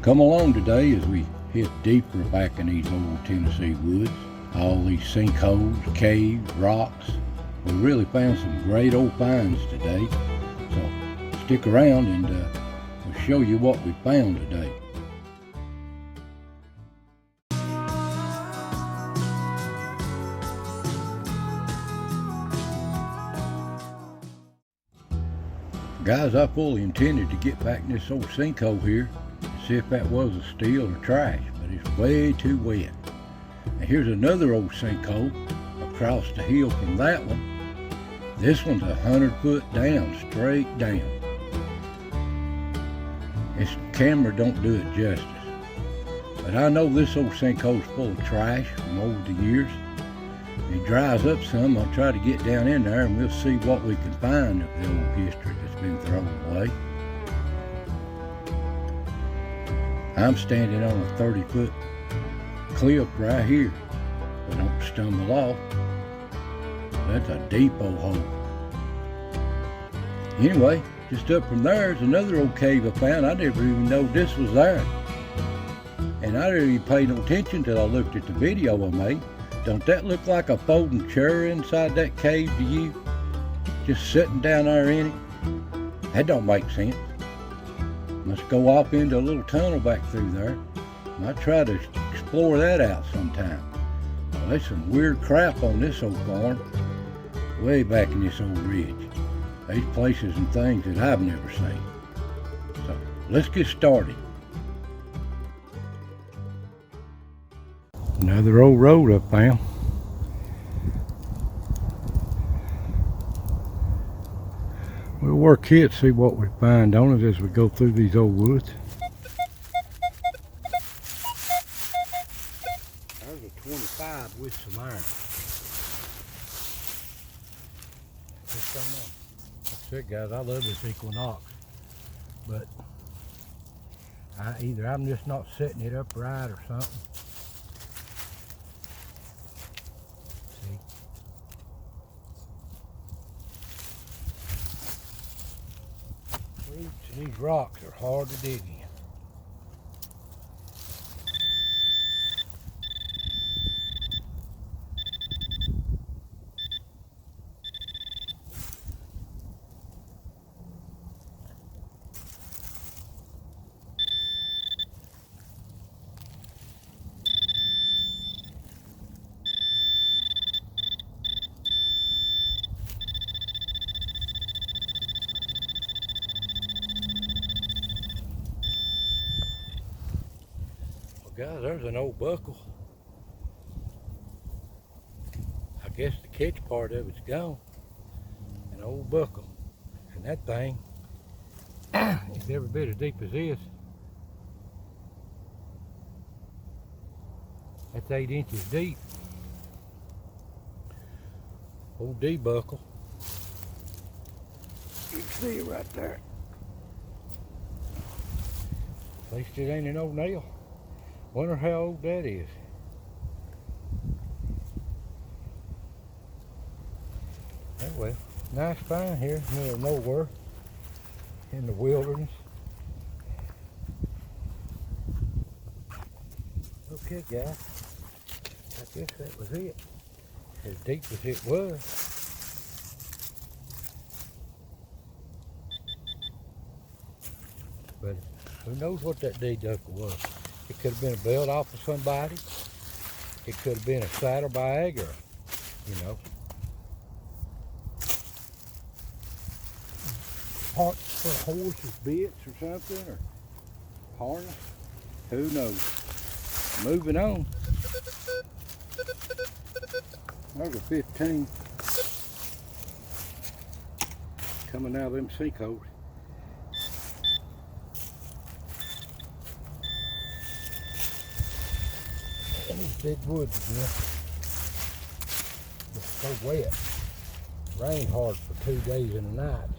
Come along today as we hit deeper back in these old Tennessee woods. All these sinkholes, caves, rocks. We really found some great old finds today. So stick around and we'll show you what we found today. Guys, I fully intended to get back in this old sinkhole here and see if that was a steel or trash, but it's way too wet. And here's another old sinkhole across the hill from that one. This one's 100 foot down, straight down. This camera don't do it justice. But I know this old sinkhole's full of trash from over the years. It dries up some. I'll try to get down in there and we'll see what we can find of the old history that's been thrown away. I'm standing on a 30-foot cliff right here, so don't stumble off. That's a deep old hole. Anyway, just up from there is another old cave I found. I never even know this was there. And I didn't even pay no attention until I looked at the video I made. Don't that look like a folding chair inside that cave to you? Just sitting down there in it? That don't make sense. Must go off into a little tunnel back through there. Might try to explore that out sometime. Well, there's some weird crap on this old farm, way back in this old ridge. These places and things that I've never seen. So let's get started. Another old road I found. We'll work here to see what we find on it as we go through these old woods. There's a 25 with some iron. Just don't know. That's it, guys. I love this equinox, but either I'm just not setting it up right or something. These rocks are hard to dig in. Guys, there's an old buckle. I guess the catch part of it's gone. An old buckle. And that thing is every bit as deep as this. That's 8 inches deep. Old D buckle. You can see it right there. At least it ain't an old nail. Wonder how old that is. Anyway, nice find here in the middle of nowhere in the wilderness. Okay, guys, I guess that was it. As deep as it was. But who knows what that D-buckle was. It could have been a belt off of somebody. It could have been a saddlebag or, you know, parts for horses, bits or something, or harness. Who knows? Moving on. There's a 15 coming out of them sinkholes. Big woods again. It's so wet. Rained hard for 2 days and a night.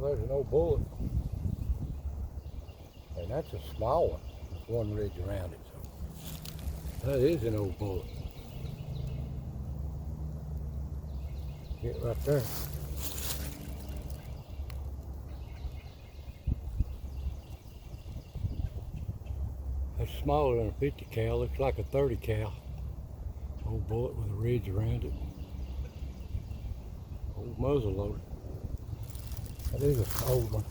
there's an old bullet. And that's a small one. There's one ridge around it. So that is an old bullet. Get right there. That's smaller than a 50 cal. Looks like a 30 cal. Old bullet with a ridge around it. Old muzzle loader. That is an old one.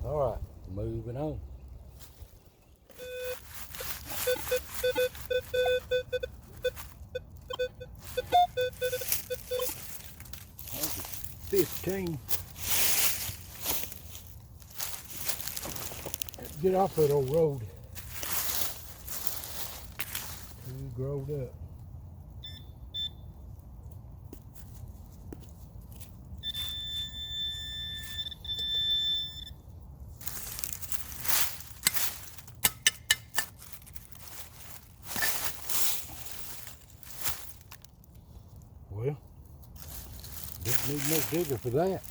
All right, moving on. There's a 15. Get off that old road. Too growed up. Well, didn't need no digger for that.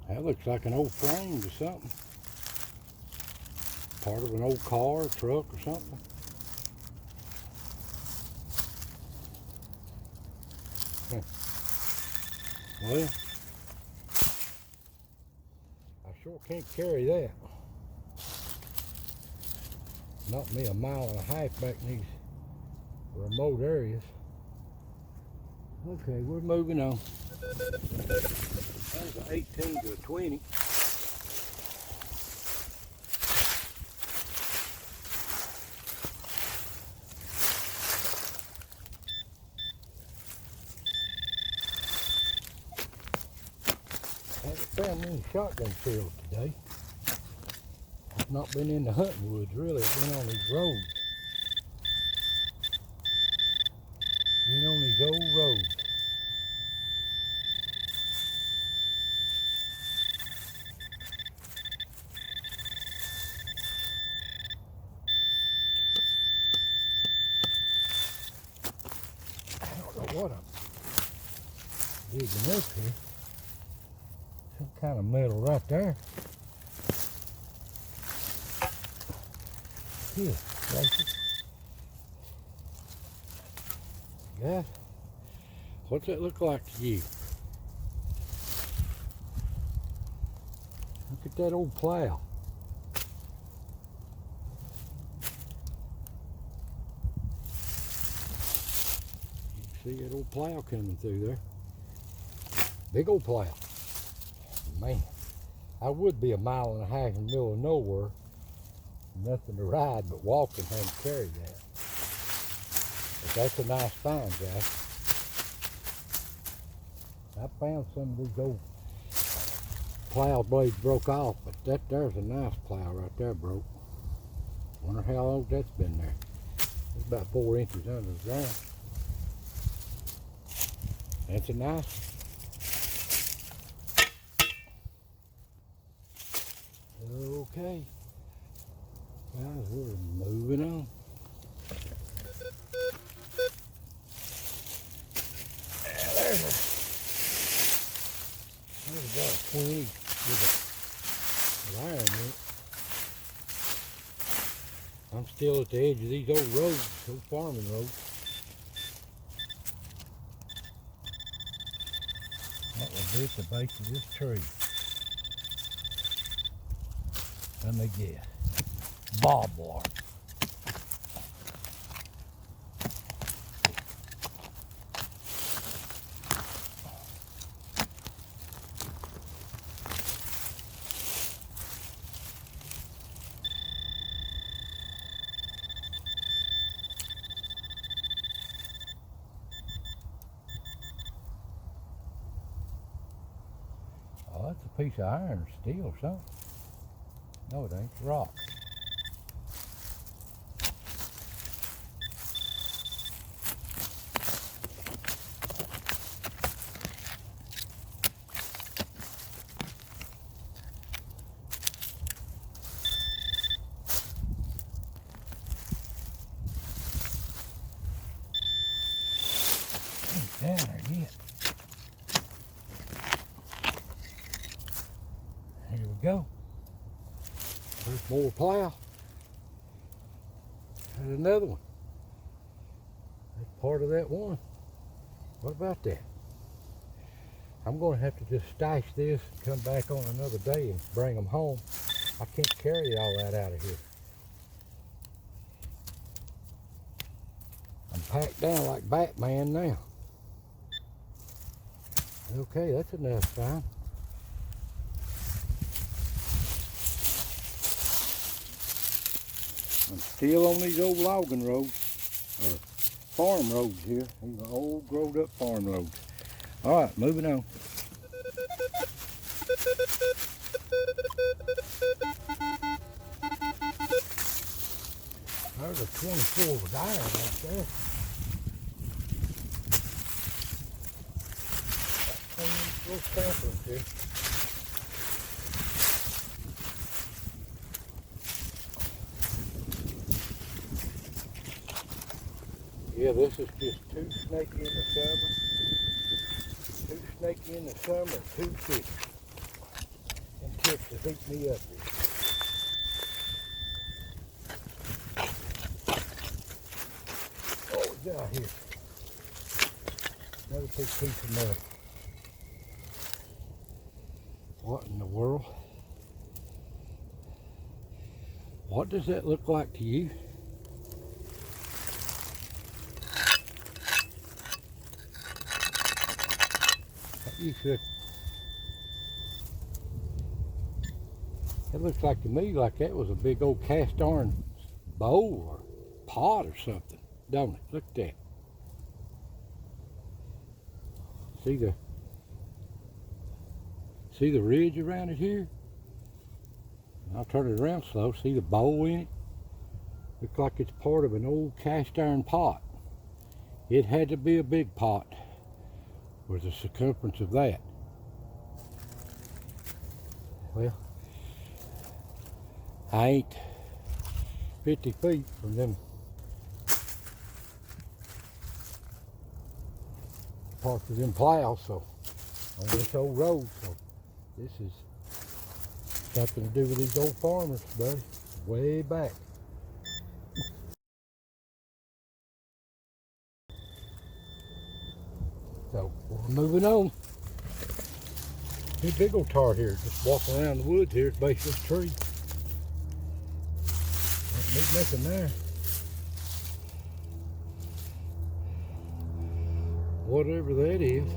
That looks like an old frame or something. Part of an old car, truck or something. Well, I sure can't carry that. Not me a mile and a half back in these remote areas. Okay, we're moving on. That was an 18 to a 20. Haven't found many shotgun shells today. I've not been in the hunting woods really. I've been on these roads. Been on these old roads. I don't know what I'm digging up here. Some kind of metal right there. Here, places. Yeah. What's that look like to you? Look at that old plow. You can see that old plow coming through there. Big old plow. Man, I would be a mile and a half in the middle of nowhere. Nothing to ride but walking, having to carry that. But that's a nice find, guys. I found some of these old plow blades broke off, but there's a nice plow right there broke. Wonder how long that's been there. It's about 4 inches under the ground. That's a nice. Okay. Guys, we're moving on. There's about a 20 with an iron in it. I'm still at the edge of these old roads, old farming roads. That will be at the base of this tree. Let me guess. Bob wire. Oh, that's a piece of iron or steel or something. No, it ain't. It's rock. down there yet. Here we go. There's more plow. There's another one. That's part of that one. What about that? I'm going to have to just stash this and come back on another day and bring them home. I can't carry all that out of here. I'm packed down like Batman now. Okay, that's enough fine. I'm still on these old logging roads, or farm roads here. These are old growed up farm roads. All right, moving on. There's a 24 with iron right there. Little samplings here. Yeah, this is just too snaky in the summer. Too snaky in the summer, too thick. Them tips will beat me up here. Oh, it's out here. Another big piece of mud. What in the world? What does that look like to you? You should. It looks like to me like that was a big old cast iron bowl or pot or something, don't it? Look at that. See the ridge around it here? I'll turn it around slow. See the bowl in it? Looks like it's part of an old cast iron pot. It had to be a big pot with the circumference of that. Well, I ain't 50 feet from them parts of them plows, so on this old road, so this is something to do with these old farmers, buddy, way back. So we're moving on. This big old tar here, just walking around the woods here at the base of this tree. Ain't nothing there. Whatever that is.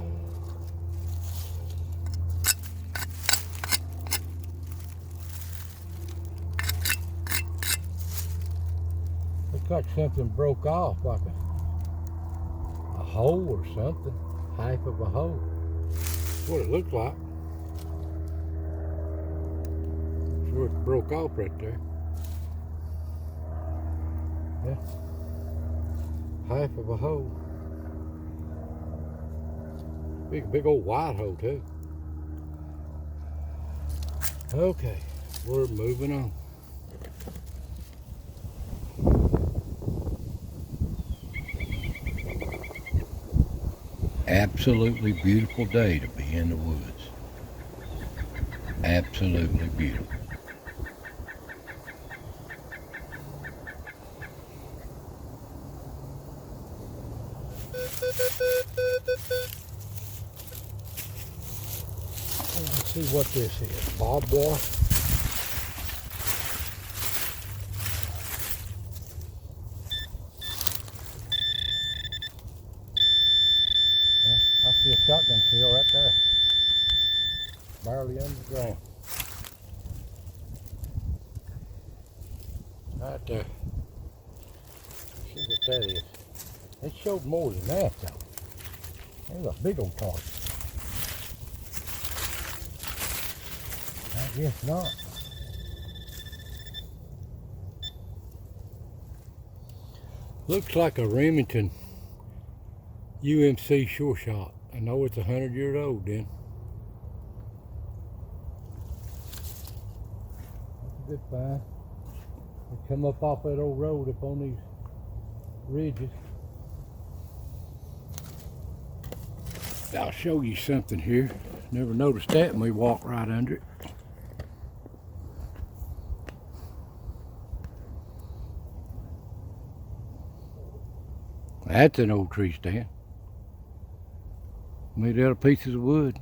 Looks like something broke off, like a hole or something. Half of a hole. That's what it looked like. Sure it broke off right there. Yeah. Half of a hole. Big old wide hole too. Okay, we're moving on. Absolutely beautiful day to be in the woods. Absolutely beautiful. Let's see what this is. Bob wire. I see a shotgun shell right there. Barely underground. Right there. See what that is. It showed more than that though. There's a big old target. I guess not. Looks like a Remington UMC sure shot. I know it's 100 years old then. That's a good find. They come up off that old road up on these ridges. I'll show you something here. Never noticed that and we walked right under it. That's an old tree stand. Made out of pieces of wood.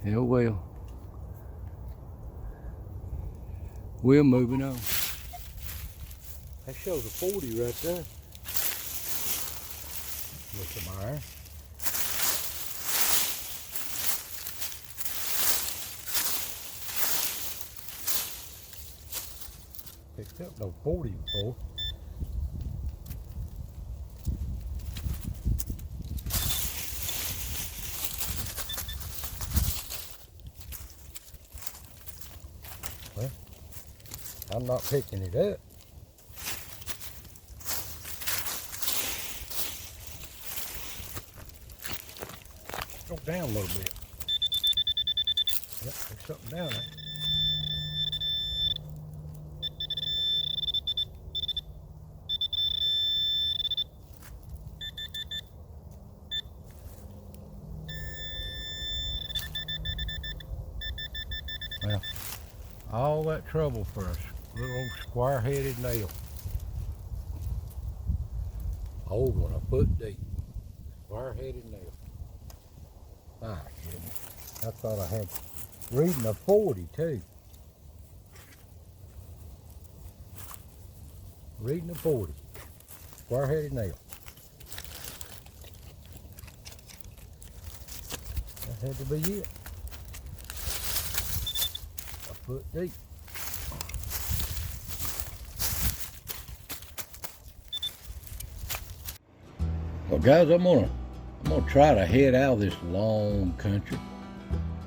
Oh well. We're moving on. That shows a 40 right there. With some iron. Picked up no 40 before. Well, I'm not picking it up. Go down a little bit. Yep, there's something down there. Well, all that trouble for a little old square-headed nail. Old one, a foot deep. Square-headed nail. My goodness. I thought I had reading a 40 too. Reading a 40. Square-headed nail. That had to be it. A foot deep. Well guys, I'm gonna try to head out of this long country.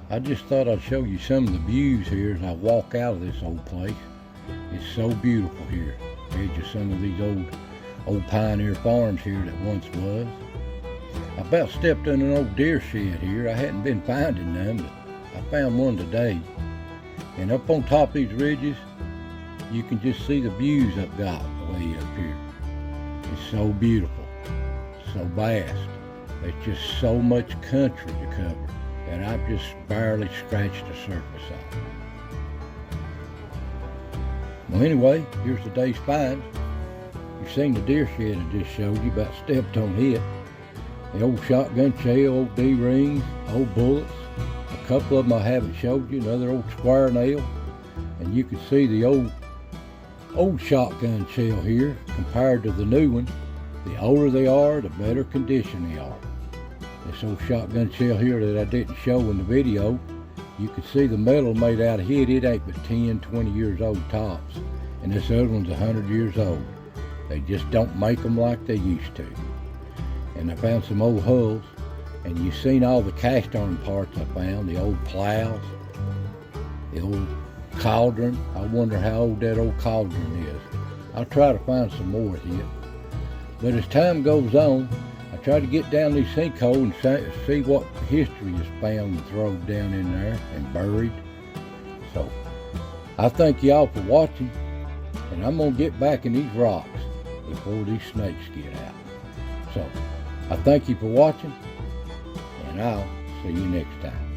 I just thought I'd show you some of the views here as I walk out of this old place. It's so beautiful here. Edge of some of these old pioneer farms here that once was. I about stepped in an old deer shed here. I hadn't been finding none, but I found one today. And up on top of these ridges, you can just see the views I've got way up here. It's so beautiful, so vast. There's just so much country to cover, and I've just barely scratched the surface of it. Well, anyway, here's the day's finds. You've seen the deer shed I just showed you, about stepped on it. The old shotgun shell, old D-rings, old bullets. A couple of them I haven't showed you, another old square nail. And you can see the old shotgun shell here compared to the new one. The older they are, the better condition they are. This old shotgun shell here that I didn't show in the video, you can see the metal made out of it. It ain't but 10, 20 years old tops. And this other one's 100 years old. They just don't make them like they used to. And I found some old hulls. And you've seen all the cast iron parts I found, the old plows, the old cauldron. I wonder how old that old cauldron is. I'll try to find some more of it. But as time goes on, I try to get down these sinkholes and see what history is found and thrown down in there and buried. So, I thank y'all for watching, and I'm gonna get back in these rocks before these snakes get out. So, I thank you for watching, and I'll see you next time.